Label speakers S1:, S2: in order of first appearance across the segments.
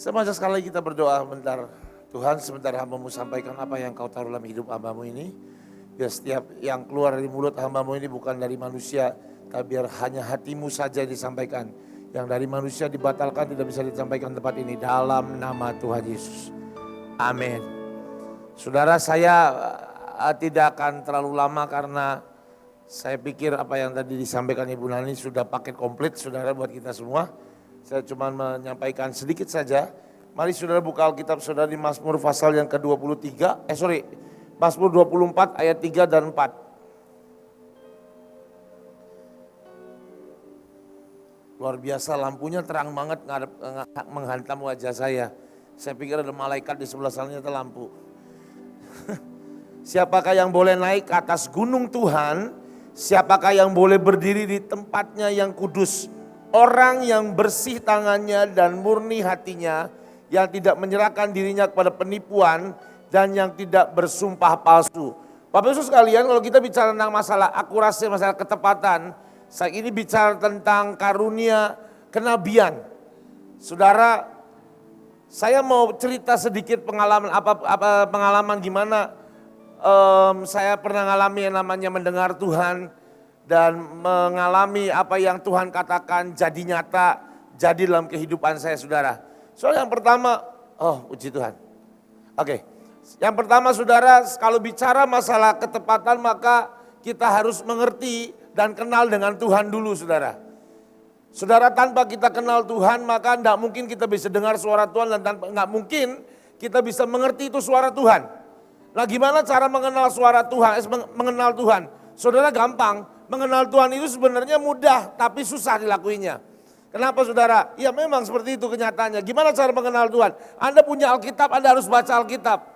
S1: Semasa sekali lagi kita berdoa bentar. Tuhan, sebentar hamba-Mu sampaikan apa yang Kau taruh dalam hidup hamba-Mu ini. Biar setiap yang keluar dari mulut hamba-Mu ini bukan dari manusia, tapi biar hanya hati-Mu saja disampaikan. Yang dari manusia dibatalkan tidak bisa disampaikan tempat ini dalam nama Tuhan Yesus. Amin. Saudara, saya tidak akan terlalu lama karena saya pikir apa yang tadi disampaikan Ibu Nani sudah paket komplit saudara buat kita semua. Saya cuma menyampaikan sedikit saja. Mari saudara buka Alkitab saudara di Mazmur pasal yang ke-23. Mazmur 24 ayat 3 dan 4. Luar biasa, lampunya terang banget menghantam wajah saya. Saya pikir ada malaikat di sebelah sana, ternyata lampu. Siapakah yang boleh naik ke atas gunung Tuhan? Siapakah yang boleh berdiri di tempatnya yang kudus? Orang yang bersih tangannya dan murni hatinya, yang tidak menyerahkan dirinya kepada penipuan dan yang tidak bersumpah palsu. Bapak Ibu sekalian, kalau kita bicara tentang masalah akurasi, masalah ketepatan, saya ini bicara tentang karunia kenabian. Saudara, saya mau cerita sedikit pengalaman gimana saya pernah mengalami yang namanya mendengar Tuhan dan mengalami apa yang Tuhan katakan jadi nyata, jadi dalam kehidupan saya saudara. Soal yang pertama, puji Tuhan. Oke, yang pertama saudara, kalau bicara masalah ketepatan maka kita harus mengerti dan kenal dengan Tuhan dulu saudara. Saudara, tanpa kita kenal Tuhan maka tidak mungkin kita bisa dengar suara Tuhan dan nggak mungkin kita bisa mengerti itu suara Tuhan. Nah, gimana cara mengenal suara Tuhan, mengenal Tuhan? Saudara, gampang, mengenal Tuhan itu sebenarnya mudah tapi susah dilakuinya. Kenapa saudara? Ya memang seperti itu kenyataannya. Gimana cara mengenal Tuhan? Anda punya Alkitab, Anda harus baca Alkitab.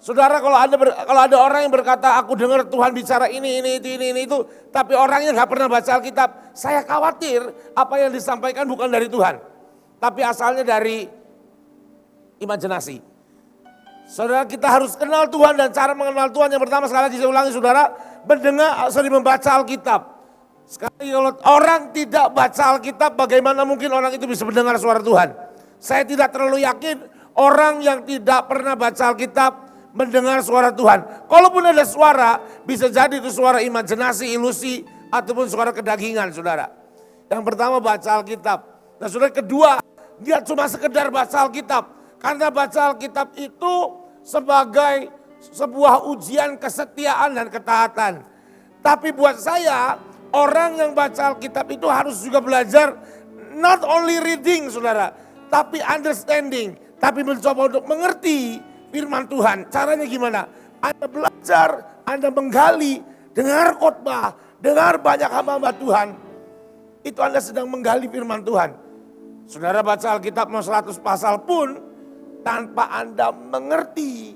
S1: Saudara, kalau ada orang yang berkata, aku dengar Tuhan bicara ini itu, tapi orangnya nggak pernah baca Alkitab, saya khawatir apa yang disampaikan bukan dari Tuhan, tapi asalnya dari imajinasi. Saudara, kita harus kenal Tuhan dan cara mengenal Tuhan yang pertama sekali lagi saya ulangi saudara, membaca Alkitab. Sekali kalau orang tidak baca Alkitab, bagaimana mungkin orang itu bisa mendengar suara Tuhan? Saya tidak terlalu yakin orang yang tidak pernah baca Alkitab mendengar suara Tuhan. Kalaupun ada suara, bisa jadi itu suara imajinasi, ilusi, ataupun suara kedagingan saudara. Yang pertama baca Alkitab. Nah saudara, kedua, dia cuma sekedar baca Alkitab. Karena baca Alkitab itu sebagai sebuah ujian kesetiaan dan ketaatan. Tapi buat saya, orang yang baca Alkitab itu harus juga belajar not only reading saudara, tapi understanding. Tapi mencoba untuk mengerti firman Tuhan. Caranya gimana? Anda belajar, Anda menggali, dengar khotbah, dengar banyak hamba-hamba Tuhan. Itu Anda sedang menggali firman Tuhan. Saudara baca Alkitab mau 100 pasal pun, tanpa Anda mengerti,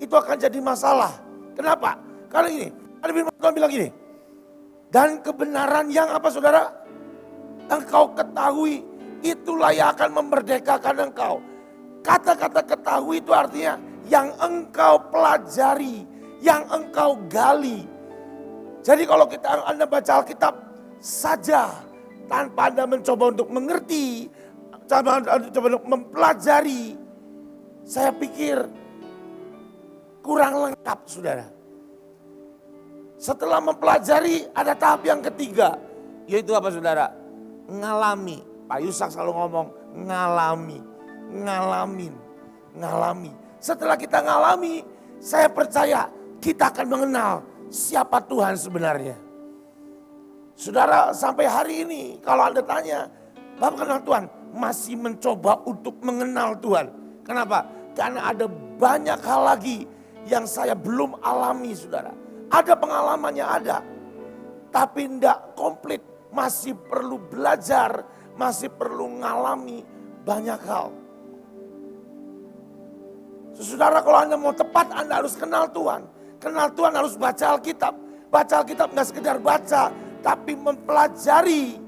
S1: itu akan jadi masalah. Kenapa? Karena ini, ada firman Tuhan bilang gini, dan kebenaran yang apa saudara? Engkau ketahui, itulah yang akan memerdekakan engkau. Kata-kata ketahui itu artinya yang engkau pelajari, yang engkau gali. Jadi kalau Anda baca Alkitab saja tanpa Anda mencoba untuk mengerti, coba untuk mempelajari, saya pikir kurang lengkap saudara. Setelah mempelajari ada tahap yang ketiga, yaitu apa saudara? Ngalami. Pak Yusak selalu ngomong ngalami. Setelah kita ngalami, saya percaya kita akan mengenal siapa Tuhan sebenarnya. Saudara, sampai hari ini kalau Anda tanya, Bapak kenal Tuhan? Masih mencoba untuk mengenal Tuhan. Kenapa? Karena ada banyak hal lagi yang saya belum alami saudara. Ada pengalamannya ada, tapi tidak komplit. Masih perlu belajar, masih perlu ngalami banyak hal. Saudara, kalau Anda mau tepat, Anda harus kenal Tuhan. Kenal Tuhan harus baca Alkitab. Baca Alkitab nggak sekedar baca, tapi mempelajari,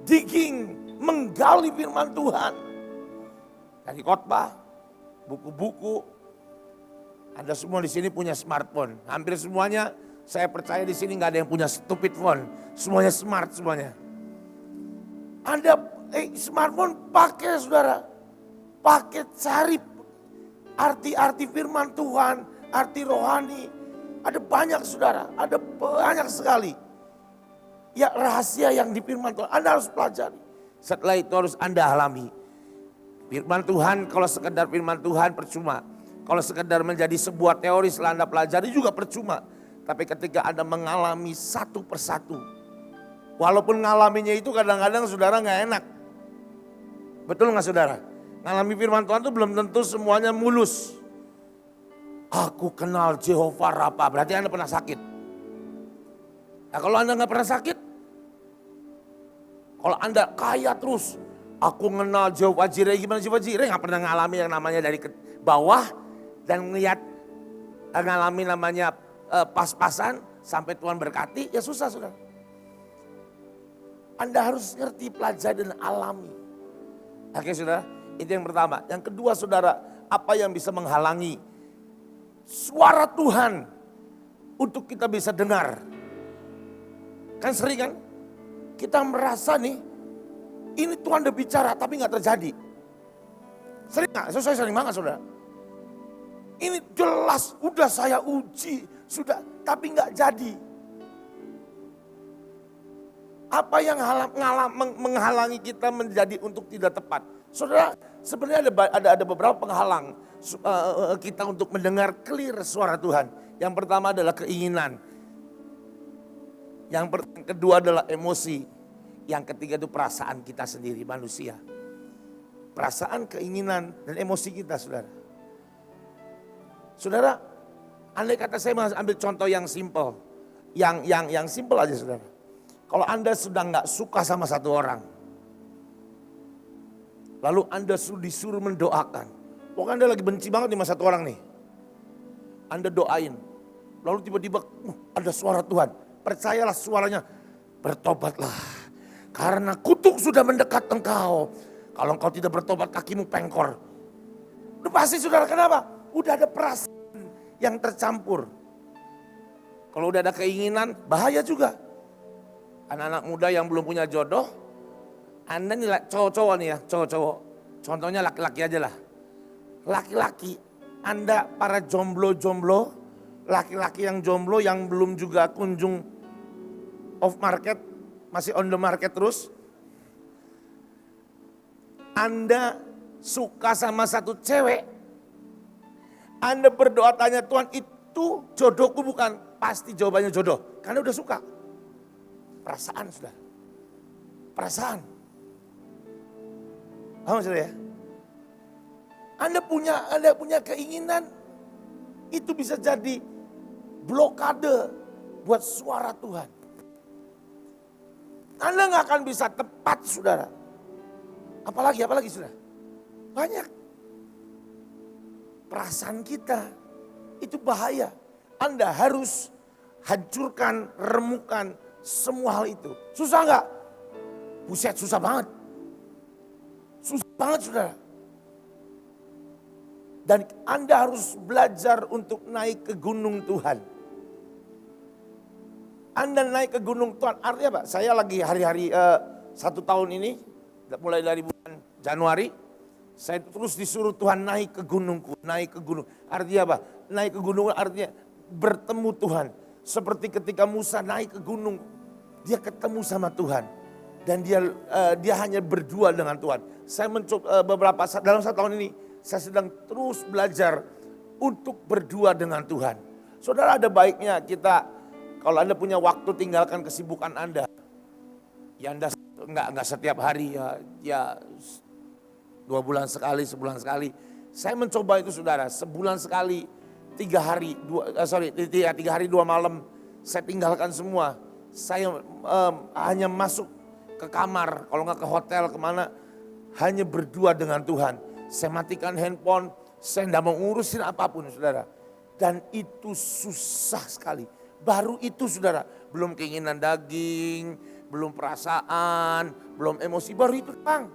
S1: digging, menggali firman Tuhan. Dari khotbah, buku-buku. Anda semua di sini punya smartphone. Hampir semuanya, saya percaya di sini nggak ada yang punya stupid phone. Semuanya smart semuanya. Anda smartphone pakai saudara. pakai cari arti-arti firman Tuhan, arti rohani. Ada banyak saudara, ada banyak sekali. Ya rahasia yang di firman Tuhan, Anda harus pelajari. Setelah itu harus Anda alami. Firman Tuhan, kalau sekedar firman Tuhan percuma. Kalau sekedar menjadi sebuah teori setelah Anda pelajari juga percuma. Tapi ketika Anda mengalami satu persatu. Walaupun ngalaminya itu kadang-kadang saudara gak enak. Betul gak saudara? Ngalami firman Tuhan itu belum tentu semuanya mulus. Aku kenal Jehovah Rafa, berarti Anda pernah sakit. Nah kalau Anda gak pernah sakit, kalau Anda kaya terus, aku kenal Jehovah Jireh, gimana Jehovah Jireh? Gak pernah ngalami yang namanya dari bawah dan ngeliat ngalami namanya pas-pasan sampai Tuhan berkati, ya susah saudara. Anda harus ngerti, pelajari dan alami. Oke saudara, itu yang pertama. Yang kedua saudara, apa yang bisa menghalangi suara Tuhan untuk kita bisa dengar? Kan sering kan? Kita merasa nih, ini Tuhan udah bicara tapi gak terjadi. Sering gak? Saya sering banget saudara. Ini jelas, udah saya uji, sudah, tapi gak jadi. Apa yang menghalangi kita menjadi untuk tidak tepat? Saudara, sebenarnya ada beberapa penghalang kita untuk mendengar clear suara Tuhan. Yang pertama adalah keinginan. Yang kedua adalah emosi. Yang ketiga itu perasaan kita sendiri, manusia. Perasaan, keinginan, dan emosi kita, saudara. Saudara, andai kata saya ambil contoh yang simple. Yang simple aja, saudara. Kalau Anda sudah gak suka sama satu orang. Lalu Anda disuruh mendoakan. Pokoknya Anda lagi benci banget sama satu orang nih. Anda doain. Lalu tiba-tiba ada suara Tuhan. Percayalah suaranya. Bertobatlah. Karena kutuk sudah mendekat engkau. Kalau engkau tidak bertobat kakimu pengkor. Udah pasti saudara, kenapa? Udah ada perasaan yang tercampur. Kalau udah ada keinginan bahaya juga. Anak-anak muda yang belum punya jodoh. Anda nih cowok-cowok nih ya, cowok-cowok. Contohnya laki-laki aja lah. Laki-laki, Anda para jomblo-jomblo, laki-laki yang jomblo yang belum juga kunjung off market, masih on the market terus. Anda suka sama satu cewek, Anda berdoa tanya Tuhan, itu jodohku bukan? Pasti jawabannya jodoh, karena udah suka. Perasaan sudah, perasaan. Paham sudah ya? Anda punya keinginan, itu bisa jadi blokade buat suara Tuhan. Anda gak akan bisa tepat saudara. Apalagi saudara. Banyak. Perasaan kita itu bahaya. Anda harus hancurkan, remukan semua hal itu. Susah gak? Buset, susah banget. Susah banget saudara. Dan Anda harus belajar untuk naik ke gunung Tuhan. Anda naik ke gunung Tuhan, artinya apa? Saya lagi hari-hari 1 tahun ini, mulai dari bulan Januari, saya terus disuruh Tuhan naik ke gunungku, naik ke gunung. Artinya apa? Naik ke gunung artinya bertemu Tuhan. Seperti ketika Musa naik ke gunung, dia ketemu sama Tuhan. Dan dia hanya berdua dengan Tuhan. Saya mencoba dalam 1 tahun ini, saya sedang terus belajar untuk berdua dengan Tuhan. Saudara, ada baiknya kita, kalau Anda punya waktu, tinggalkan kesibukan Anda. Ya Anda enggak setiap hari ya 2 bulan sekali, sebulan sekali. Saya mencoba itu saudara, sebulan sekali, 3 hari 2 malam saya tinggalkan semua. Saya hanya masuk ke kamar, kalau enggak ke hotel kemana, hanya berdua dengan Tuhan. Saya matikan handphone, saya tidak mau ngurusin apapun saudara. Dan itu susah sekali. Baru itu saudara, belum keinginan daging, belum perasaan, belum emosi, baru itu bang.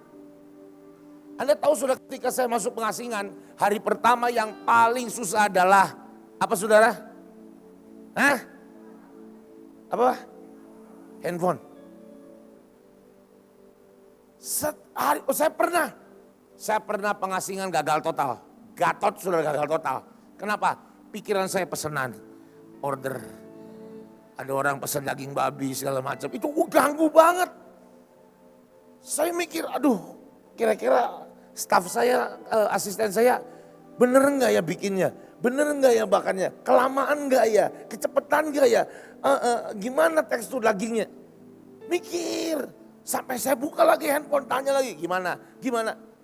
S1: Anda tahu saudara, ketika saya masuk pengasingan, hari pertama yang paling susah adalah apa saudara? Hah? Apa? Handphone. Saya pernah Saya pernah pengasingan gagal total. Gatot sudah gagal total. Kenapa? Pikiran saya pesanan, order. Ada orang pesan daging babi segala macam. Itu ganggu banget. Saya mikir, aduh kira-kira staf saya, asisten saya bener nggak ya bikinnya? Bener nggak ya bakannya? Kelamaan nggak ya? Kecepatan nggak ya? Gimana tekstur dagingnya? Mikir. Sampai saya buka lagi handphone, tanya lagi gimana? Gimana?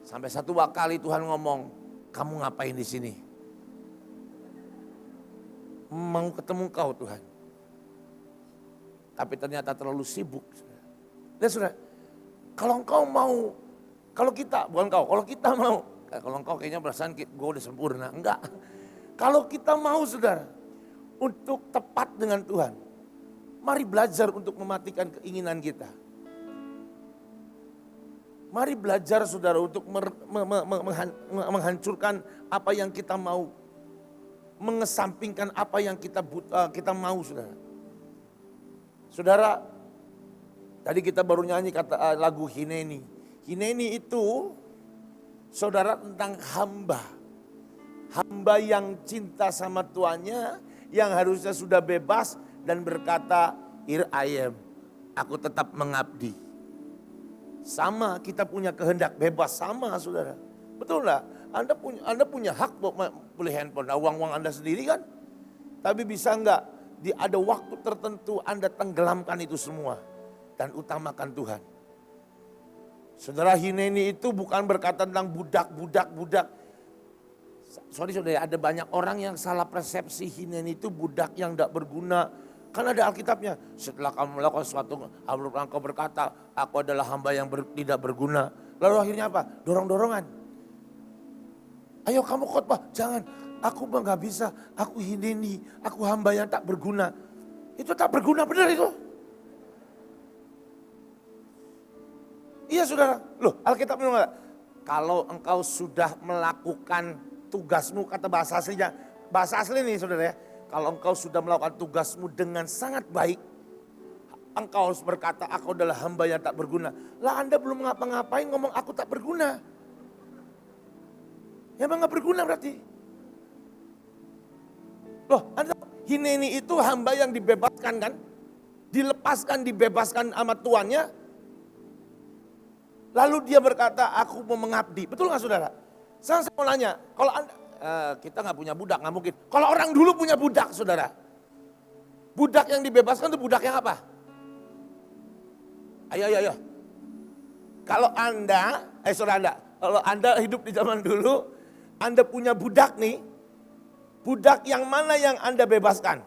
S1: Sampai satu kali Tuhan ngomong, kamu ngapain di sini? Mau ketemu kau Tuhan. Tapi ternyata terlalu sibuk. Dan saudara, kalau engkau mau, kalau kita, bukan kau, kalau kita mau, kalau engkau kayaknya perasaan gue udah sempurna. Enggak. Kalau kita mau saudara, untuk tepat dengan Tuhan, mari belajar untuk mematikan keinginan kita. Mari belajar saudara untuk menghancurkan apa yang kita mau. Mengesampingkan apa yang kita mau saudara. Saudara, tadi kita baru nyanyi lagu Hineni. Hineni itu saudara tentang hamba. Hamba yang cinta sama tuannya, yang harusnya sudah bebas dan berkata, here I am, aku tetap mengabdi. Sama, kita punya kehendak bebas sama saudara. Betul enggak? Anda punya hak beli handphone, uang Anda sendiri kan? Tapi bisa enggak ada waktu tertentu Anda tenggelamkan itu semua dan utamakan Tuhan. Saudara, Hineni itu bukan berkata tentang budak. Sorry saudara, ada banyak orang yang salah persepsi Hineni itu budak yang tidak berguna. Kan ada Alkitabnya, setelah kamu melakukan sesuatu, engkau berkata, aku adalah hamba yang tidak berguna. Lalu akhirnya apa? Dorong-dorongan. Ayo kamu khotbah, jangan. Aku nggak bisa, aku Hineni, aku hamba yang tak berguna. Itu tak berguna benar itu. Iya saudara, loh Alkitab bilang nggak? Kalau engkau sudah melakukan tugasmu, kata bahasa aslinya, bahasa asli nih saudara ya. Kalau engkau sudah melakukan tugasmu dengan sangat baik, engkau harus berkata, aku adalah hamba yang tak berguna. Lah Anda belum ngapa-ngapain ngomong aku tak berguna. Ya emang gak berguna berarti. Loh, Anda Hineni itu hamba yang dibebaskan kan? Dibebaskan sama tuannya. Lalu dia berkata, aku mau mengabdi. Betul gak saudara? Saya mau nanya, kalau Anda, kita gak punya budak, gak mungkin. Kalau orang dulu punya budak saudara. Budak yang dibebaskan itu budak yang apa? Ayo. Kalau Anda, saudara kalau Anda hidup di zaman dulu, Anda punya budak nih, budak yang mana yang Anda bebaskan?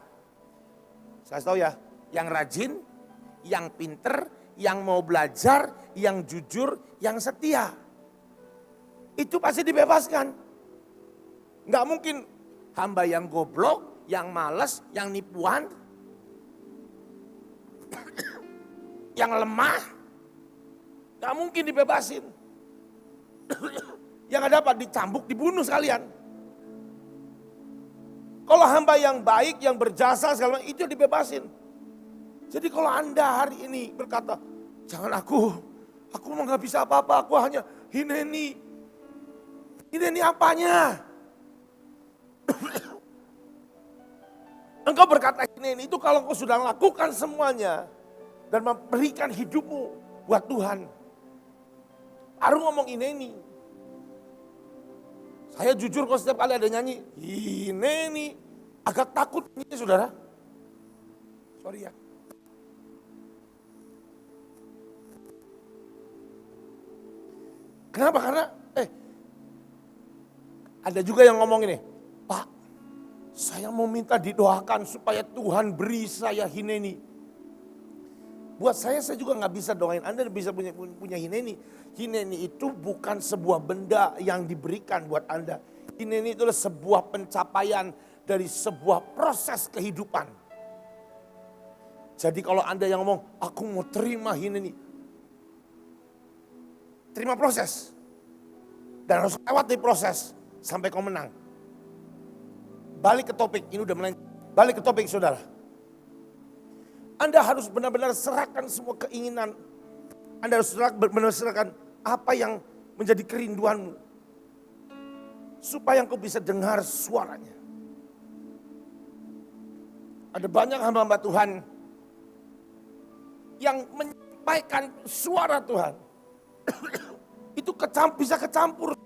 S1: Saya tahu ya, yang rajin, yang pinter, yang mau belajar, yang jujur, yang setia. Itu pasti dibebaskan. Nggak mungkin hamba yang goblok, yang malas, yang nipuan, yang lemah, nggak mungkin dibebasin. Yang ada apa? Dicambuk, dibunuh sekalian. Kalau hamba yang baik, yang berjasa segala macam, itu dibebasin. Jadi kalau Anda hari ini berkata, jangan aku mau nggak bisa apa-apa, aku hanya Hineni. Hineni apanya? Engkau berkata Hineni itu kalau engkau sudah lakukan semuanya dan memberikan hidupmu buat Tuhan. Baru ngomong Hineni. Saya jujur kalau setiap kali ada nyanyi, Hineni, agak takut ini saudara. Sorry ya. Kenapa? Karena ada juga yang ngomong ini, Pak, saya mau minta didoakan supaya Tuhan beri saya Hineni. Buat saya juga nggak bisa doain, Anda bisa punya Hineni. Hineni itu bukan sebuah benda yang diberikan buat Anda. Hineni itu adalah sebuah pencapaian dari sebuah proses kehidupan. Jadi kalau Anda yang ngomong, aku mau terima Hineni. Terima proses. Dan harus lewati proses sampai kau menang. Balik ke topik, ini udah melenceng. Balik ke topik saudara. Anda harus benar-benar serahkan semua keinginan. Anda harus benar-benar serahkan apa yang menjadi kerinduanmu. Supaya engkau bisa dengar suaranya. Ada banyak hamba-hamba Tuhan yang menyampaikan suara Tuhan. Itu bisa kecampur.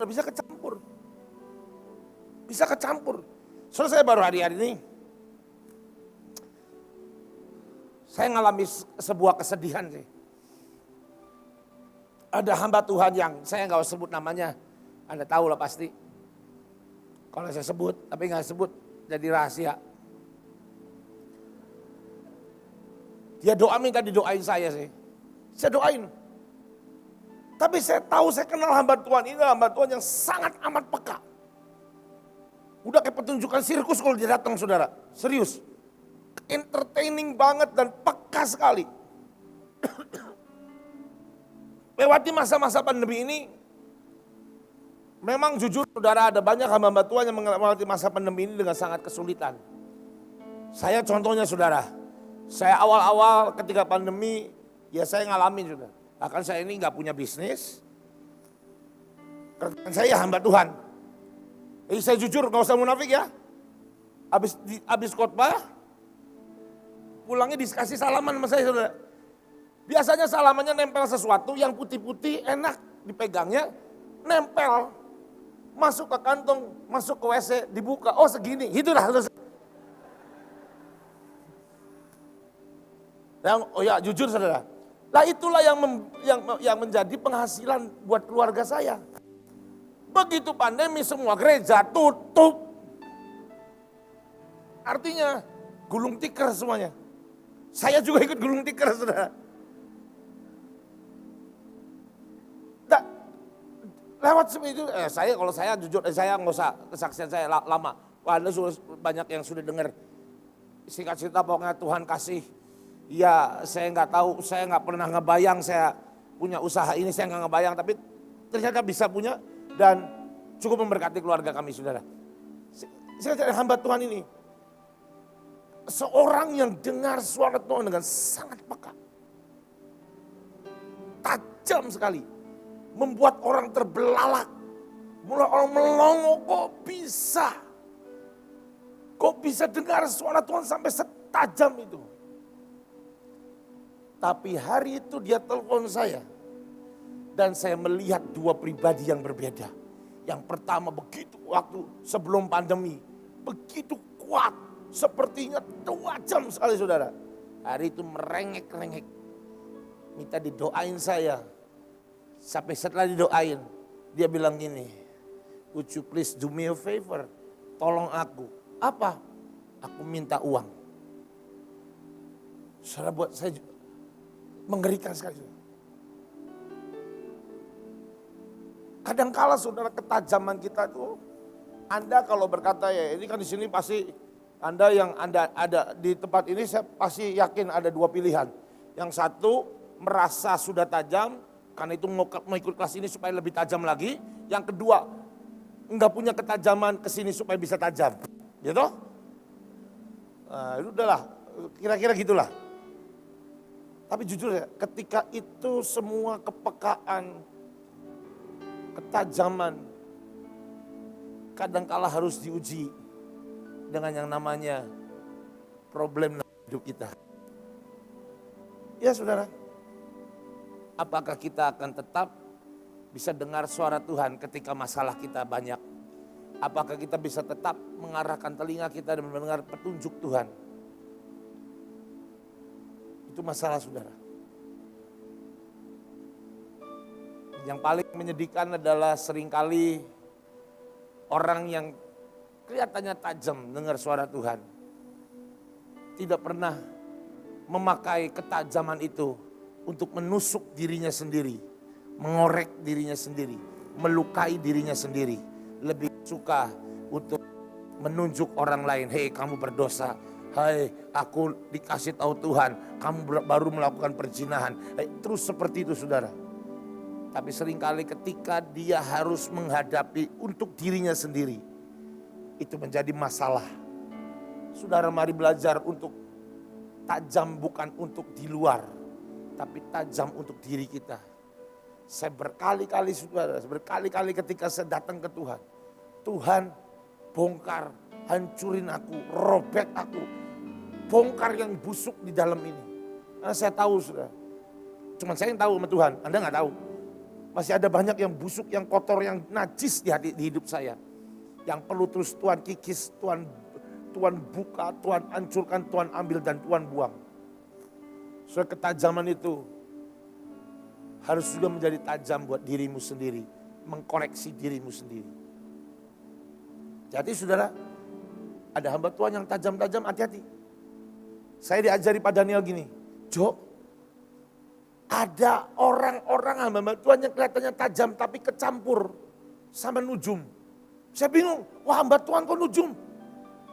S1: Bisa kecampur. Soalnya saya baru hari-hari ini, saya ngalami sebuah kesedihan sih. Ada hamba Tuhan yang saya nggak usah sebut namanya, Anda tahu lah pasti. Kalau saya sebut, tapi nggak sebut jadi rahasia. Dia minta didoain saya sih. Saya doain. Tapi saya tahu, saya kenal hamba Tuhan ini, hamba Tuhan yang sangat amat peka. Udah kayak pertunjukan sirkus kalau dia datang, saudara. Serius. Entertaining banget dan peka sekali. Lewati masa-masa pandemi ini, memang jujur saudara, ada banyak hamba Tuhan yang melewati masa pandemi ini dengan sangat kesulitan. Saya contohnya saudara, saya awal-awal ketika pandemi, ya saya ngalamin juga. Bahkan saya ini gak punya bisnis, kerjaan saya hamba Tuhan. Jadi saya jujur, gak usah munafik ya. Habis khotbah, pulangnya dikasih salaman sama saya saudara. Biasanya salamannya nempel sesuatu yang putih-putih enak dipegangnya, nempel. Masuk ke kantong, masuk ke WC, dibuka, oh segini, itulah. Oh ya jujur saudara, lah itulah yang menjadi penghasilan buat keluarga saya. Begitu pandemi semua gereja tutup. Artinya gulung tikar semuanya. Saya juga ikut gulung tikar saudara. Lewat seperti itu, kalau saya jujur, saya nggak usah kesaksian saya lama. Wah, Anda banyak yang sudah dengar singkat cerita pokoknya Tuhan kasih. Ya saya nggak tahu, saya nggak pernah ngebayang saya punya usaha ini, saya nggak ngebayang. Tapi ternyata bisa punya dan cukup memberkati keluarga kami saudara. Saya jadi hamba Tuhan ini. Seorang yang dengar suara Tuhan dengan sangat peka. Tajam sekali. Membuat orang terbelalak. Mulai orang melongo, kok bisa? Kok bisa dengar suara Tuhan sampai setajam itu? Tapi hari itu dia telepon saya. Dan saya melihat dua pribadi yang berbeda. Yang pertama begitu waktu sebelum pandemi. Begitu kuat. Sepertinya 2 jam sekali saudara. Hari itu merengek-rengek. Minta didoain saya. Sampai setelah didoain, dia bilang gini, would you please do me a favor, tolong aku. Apa? Aku minta uang. Saudara buat saya mengerikan sekali. Kadangkala saudara ketajaman kita itu, Anda kalau berkata ya ini kan di sini pasti Anda yang Anda ada di tempat ini saya pasti yakin ada 2 pilihan. Yang satu merasa sudah tajam, karena itu mau ikut kelas ini supaya lebih tajam lagi. Yang kedua, enggak punya ketajaman ke sini supaya bisa tajam. Gitu? Nah, itu udahlah, kira-kira gitulah. Tapi jujur ya, ketika itu semua kepekaan, ketajaman, kadangkala harus diuji dengan yang namanya problem hidup kita. Ya saudara. Apakah kita akan tetap bisa dengar suara Tuhan ketika masalah kita banyak? Apakah kita bisa tetap mengarahkan telinga kita dan mendengar petunjuk Tuhan? Itu masalah saudara. Yang paling menyedihkan adalah seringkali orang yang kelihatannya tajam dengar suara Tuhan. Tidak pernah memakai ketajaman itu untuk menusuk dirinya sendiri, mengorek dirinya sendiri, melukai dirinya sendiri. Lebih suka untuk menunjuk orang lain, hei kamu berdosa, hei aku dikasih tahu Tuhan, kamu baru melakukan perzinahan. Terus seperti itu saudara. Tapi seringkali ketika dia harus menghadapi untuk dirinya sendiri, itu menjadi masalah. Saudara mari belajar untuk tajam bukan untuk di luar, tapi tajam untuk diri kita. Saya berkali-kali saudara, berkali-kali ketika saya datang ke Tuhan. Tuhan bongkar, hancurin aku, robek aku. Bongkar yang busuk di dalam ini. Karena saya tahu saudara. Cuman saya yang tahu sama Tuhan, Anda gak tahu. Masih ada banyak yang busuk, yang kotor, yang najis di hidup saya. Yang perlu terus Tuhan kikis, Tuhan buka, Tuhan hancurkan, Tuhan ambil dan Tuhan buang. Soal ketajaman itu harus juga menjadi tajam buat dirimu sendiri. Mengkoreksi dirimu sendiri. Jadi saudara, ada hamba Tuhan yang tajam-tajam, hati-hati. Saya diajari Pak Daniel gini, Jo, ada orang-orang hamba Tuhan yang kelihatannya tajam tapi kecampur sama nujum. Saya bingung, wah hamba Tuhan kok nujum?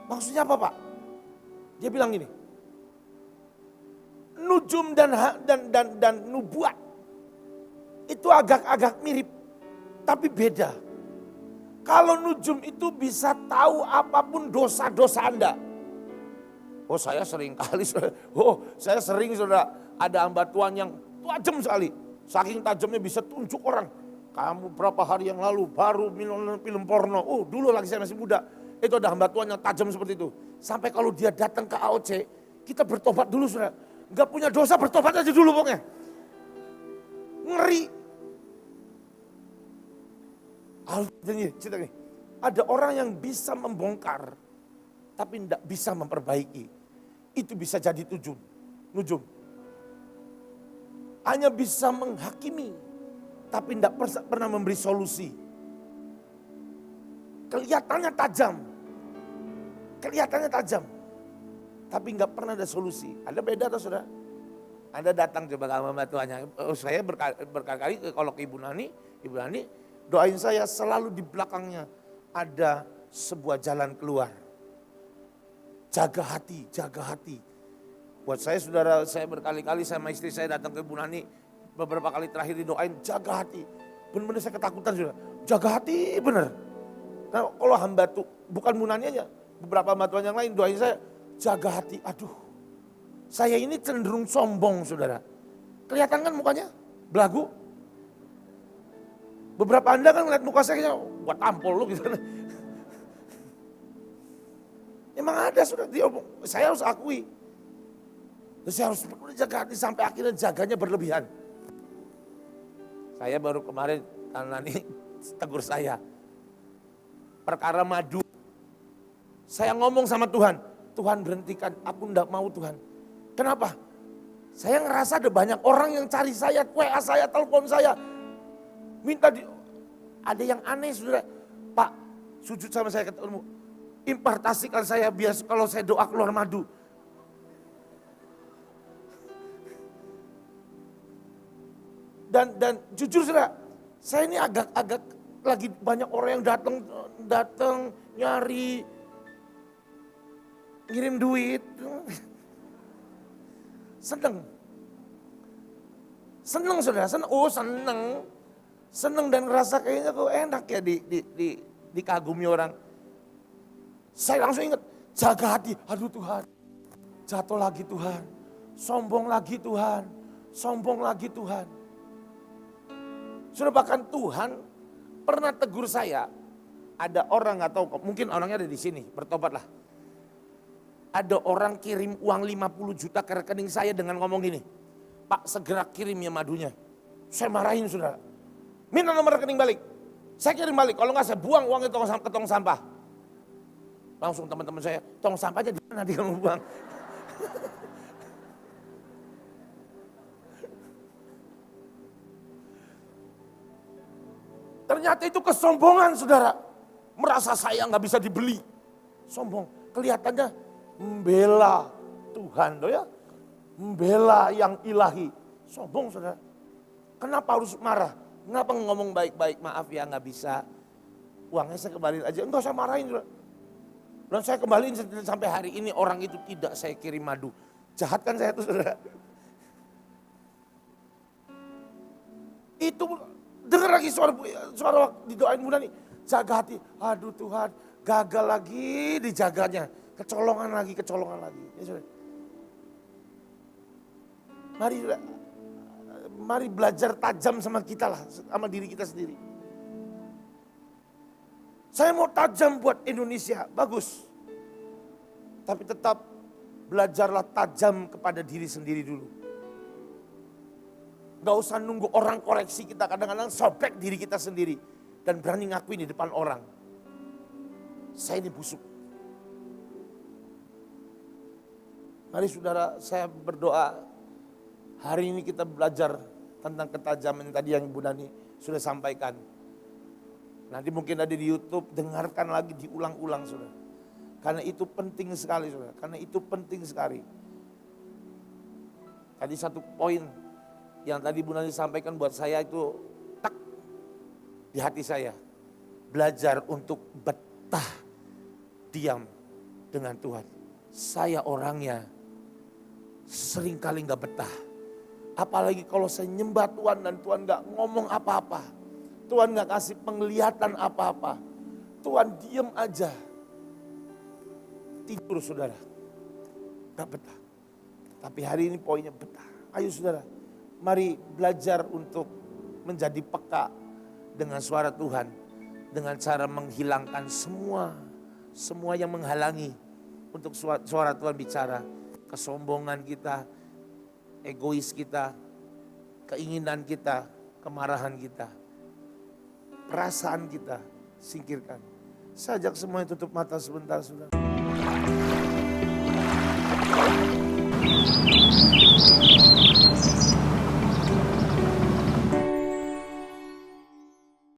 S1: Maksudnya apa Pak? Dia bilang gini, nujum dan nubuat itu agak-agak mirip, tapi beda. Kalau nujum itu bisa tahu apapun dosa-dosa Anda. Oh saya sering kali, saya sering saudara, ada hamba Tuhan yang tajam sekali. Saking tajamnya bisa tunjuk orang. Kamu berapa hari yang lalu baru minum film porno. Oh dulu lagi saya masih muda. Itu ada hamba Tuhan yang tajam seperti itu. Sampai kalau dia datang ke AOC, kita bertobat dulu saudara. Gak punya dosa, bertobat aja dulu pokoknya. Ngeri. Ada orang yang bisa membongkar, tapi tidak bisa memperbaiki. Itu bisa jadi nujum. Hanya bisa menghakimi, tapi tidak pernah memberi solusi. Kelihatannya tajam, tapi nggak pernah ada solusi. Ada beda atau saudara? Anda datang coba ke hamba Tuhannya. Saya berkali-kali kalau ke Ibu Nani, doain saya selalu di belakangnya ada sebuah jalan keluar. Jaga hati. Buat saya saudara, saya berkali-kali sama istri saya datang ke Ibu Nani, beberapa kali terakhir didoain jaga hati. Benar-benar saya ketakutan saudara, jaga hati benar. Nah kalau hamba tuh, bukan Bu Nani aja, beberapa hamba Tuhan yang lain doain saya, jaga hati. Aduh, saya ini cenderung sombong saudara. Kelihatan kan mukanya, belagu. Beberapa Anda kan ngeliat muka saya, buat tampol lu gitu. Emang ada sudah, saya harus akui. Terus saya harus jaga hati sampai akhirnya jaganya berlebihan. Saya baru kemarin, Nani tegur saya. Perkara madu. Saya ngomong sama Tuhan, Tuhan berhentikan, aku enggak mau Tuhan. Kenapa? Saya ngerasa ada banyak orang yang cari saya, WA saya, telepon saya. Ada yang aneh saudara. Pak, sujud sama saya ketemu. Impartasikan saya biar kalau saya doa keluar madu. Dan jujur saudara, saya ini agak lagi banyak orang yang datang nyari, ngirim duit. Seneng saudara, seneng dan ngerasa kayaknya kok enak ya dikagumi orang. Saya langsung ingat, jaga hati, aduh Tuhan, jatuh lagi Tuhan, sombong lagi Tuhan. Sudah bahkan Tuhan pernah tegur saya, ada orang atau mungkin orangnya ada di sini, bertobatlah. Ada orang kirim uang 50 juta ke rekening saya dengan ngomong gini, Pak segera kirim ya madunya. Saya marahin saudara, minta nomor rekening balik. Saya kirim balik, kalau nggak saya buang uang itu ke tong sampah. Langsung teman-teman saya, tong sampahnya di mana dia mau buang. Ternyata itu kesombongan saudara. Merasa saya nggak bisa dibeli. Sombong, kelihatannya membela Tuhan, ya, membela yang ilahi. Sombong saudara. Kenapa harus marah? Kenapa ngomong baik-baik? Maaf ya nggak bisa. Uangnya saya kembaliin aja. Enggak saya marahin saudara. Dan saya kembaliin sampai hari ini orang itu tidak saya kirim madu. Jahat kan saya itu saudara. Itu dengar lagi suara didoain Bu Nani. Jaga hati. Aduh Tuhan, gagal lagi dijaganya. Kecolongan lagi. Ya, saudara. Mari mari belajar tajam sama kita lah, sama diri kita sendiri. Saya mau tajam buat Indonesia, bagus. Tapi tetap belajarlah tajam kepada diri sendiri dulu. Gak usah nunggu orang koreksi kita, kadang-kadang sobek diri kita sendiri. Dan berani ngakuin di depan orang. Saya ini busuk. Mari saudara, saya berdoa hari ini kita belajar tentang ketajaman yang tadi yang Ibu Nani sudah sampaikan. Nanti mungkin ada di YouTube, dengarkan lagi, diulang-ulang saudara. Karena itu penting sekali saudara, karena itu penting sekali. Tadi satu poin yang tadi Ibu Nani sampaikan buat saya itu tak di hati saya. Belajar untuk betah diam dengan Tuhan. Saya orangnya seringkali gak betah. Apalagi kalau saya nyembah Tuhan dan Tuhan gak ngomong apa-apa. Tuhan gak kasih penglihatan apa-apa. Tuhan diem aja. Tidur saudara. Gak betah. Tapi hari ini poinnya betah. Ayo saudara. Mari belajar untuk menjadi peka dengan suara Tuhan. Dengan cara menghilangkan semua yang menghalangi untuk suara Tuhan bicara. Kesombongan kita, egois kita, keinginan kita, kemarahan kita. Perasaan kita, singkirkan. Saya ajak semuanya tutup mata sebentar, saudara.